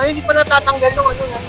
Ay, hindi pa natatanggal yung ano na.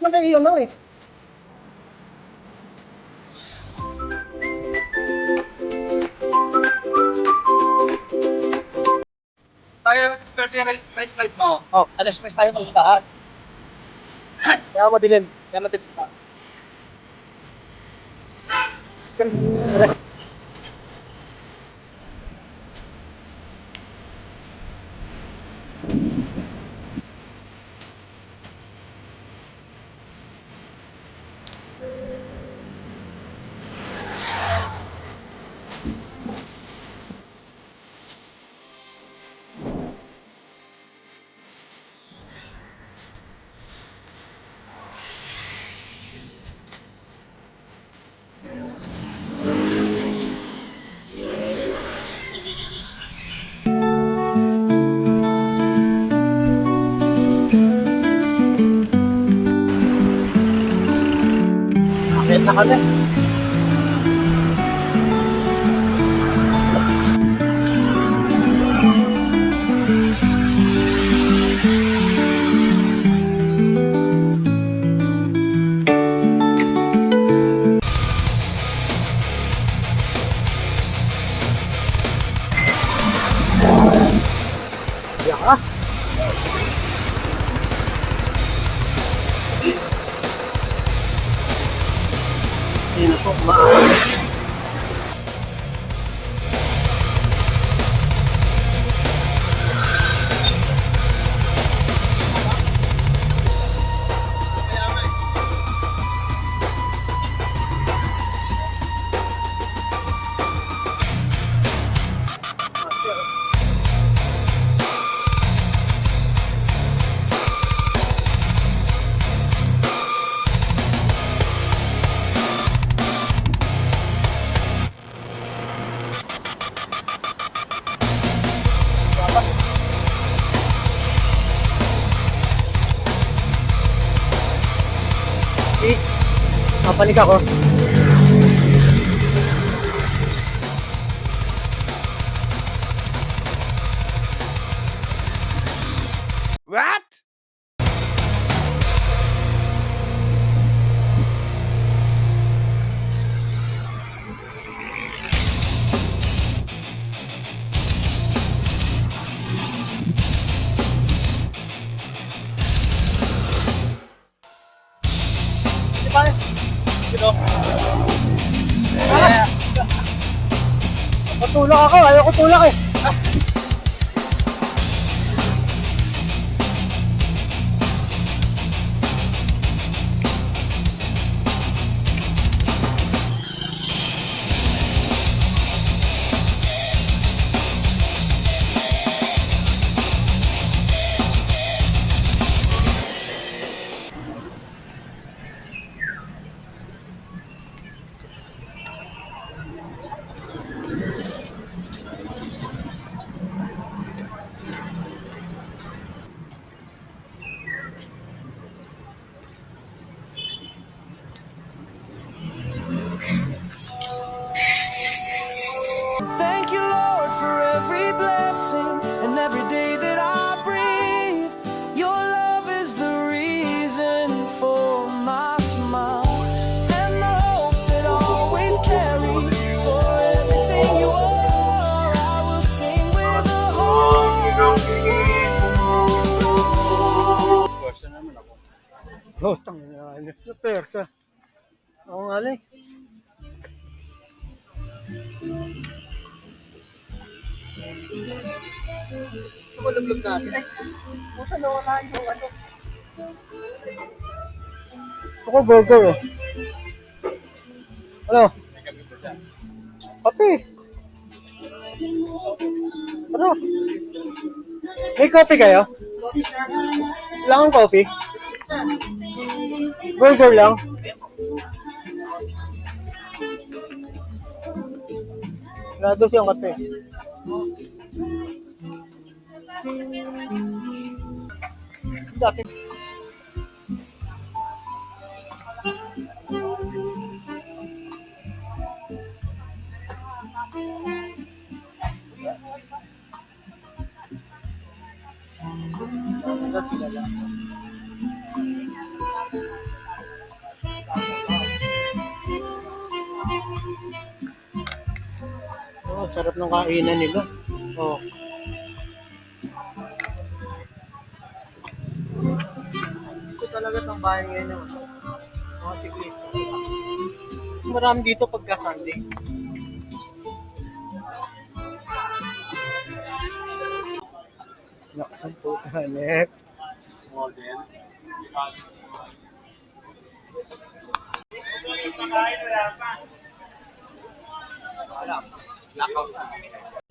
Nakaiyo na eh. Tayo, 30 rice plate mo. Oh, alas na tayo maglahat. Kaya madilim. Kaya madilim pa. Akit na kami. Yakas. Hindi na po maaari. Papanik ako. What? Matulak ako, ayaw ko tulak eh. Oh, tangina. Na persa. Oo nga lang. Sumuluglog natin. Ay, kung saan nawala yung ano. Ako burger eh. Ano? Kape. Ano? May coffee kayo? Wala kang coffee? Burger lang? Wala doon siyang kape. Dati. Oh, sarap ng kainan nila. Oh. Ito talaga itong bahay ngayon ng mga siklista. Marami dito pagka Sunday. Naksan po, Hanek. Model. Wala. Knockout.